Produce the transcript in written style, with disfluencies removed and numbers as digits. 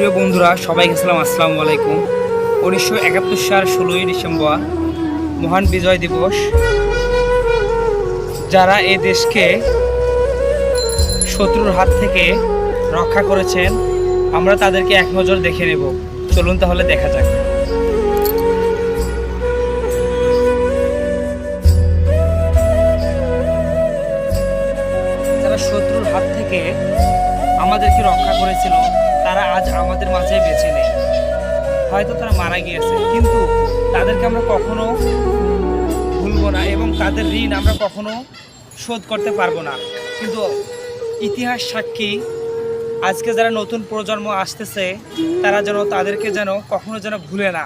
প্রিয় বন্ধুরা, সবাইকে সালাম, আসসালামু আলাইকুম। 1971 সাল 16ই ডিসেম্বর মহান বিজয় দিবস। যারা এই দেশকে শত্রুর হাত থেকে রক্ষা করেছেন, আমরা তাদেরকে এক নজর দেখে নেব। চলুন তাহলে দেখা যাক। যারা শত্রুর হাত থেকে আমাদেরকে রক্ষা করেছিল, তারা আজ আমাদের মাঝে বেঁচে নেই। হয়তো তারা মারা গিয়েছে, কিন্তু তাদেরকে আমরা কখনো ভুলবো না এবং তাদের ঋণ আমরা কখনো শোধ করতে পারবো না। কিন্তু ইতিহাস সাক্ষী, আজকে যারা নতুন প্রজন্ম আসতেছে, তারা যেন তাদেরকে কখনো ভুলে না।